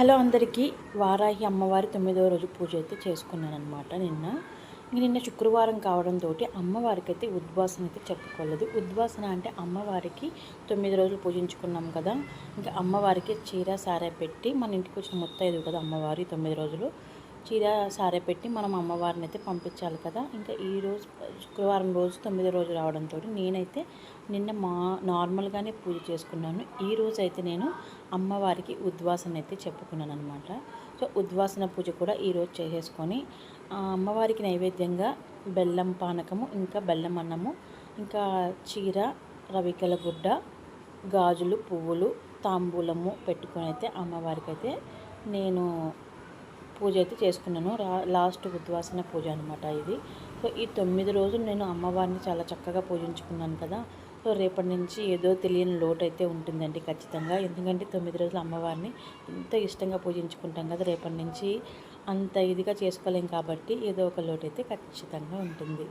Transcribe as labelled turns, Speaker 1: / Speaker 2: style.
Speaker 1: Hello అందరికీ. వారాహి అమ్మవారి 9వ రోజు పూజ అయితే చేసుకున్నానమాట నిన్న శుక్రవారం కావడంతో అమ్మవారికి అయితే ఉద్వాసన అయితే చెప్పుకోలేదు. ఉద్వాసన అంటే అమ్మవారికి 9 రోజులు పూజించుకున్నాం కదా, ఇంకా అమ్మవారికి చీర సారె పెట్టి, మన ఇంటికి వచ్చిన ముత్తైదువు కదా అమ్మవారి 9 రోజులు చీర సారె పెట్టి మనం అమ్మవారిని అయితే పంపించాలి కదా. ఇంకా ఈరోజు శుక్రవారం రోజు 9 రోజు రావడంతో నేనైతే నిన్న నార్మల్గానే పూజ చేసుకున్నాను. ఈరోజు అయితే నేను అమ్మవారికి ఉద్వాసన అయితే చెప్పుకున్నాను అనమాట. సో ఉద్వాసన పూజ కూడా ఈరోజు చేసేసుకొని అమ్మవారికి నైవేద్యంగా బెల్లం పానకము, ఇంకా బెల్లం అన్నము, ఇంకా చీర, రవికెల గుడ్డ, గాజులు, పువ్వులు, తాంబూలము పెట్టుకొని అయితే అమ్మవారికి అయితే నేను పూజ అయితే చేసుకున్నాను. లాస్ట్ ఉద్వాసన పూజ అనమాట ఇది. సో ఈ 9 రోజులు నేను అమ్మవారిని చాలా చక్కగా పూజించుకున్నాను కదా. సో రేపటి నుంచి ఏదో తెలియని లోటు అయితే ఉంటుందండి ఖచ్చితంగా. ఎందుకంటే 9 రోజులు అమ్మవారిని ఎంతో ఇష్టంగా పూజించుకుంటాం కదా, రేపటి నుంచి అంత ఇదిగా చేసుకోలేం కాబట్టి ఏదో ఒక లోటు అయితే ఖచ్చితంగా ఉంటుంది.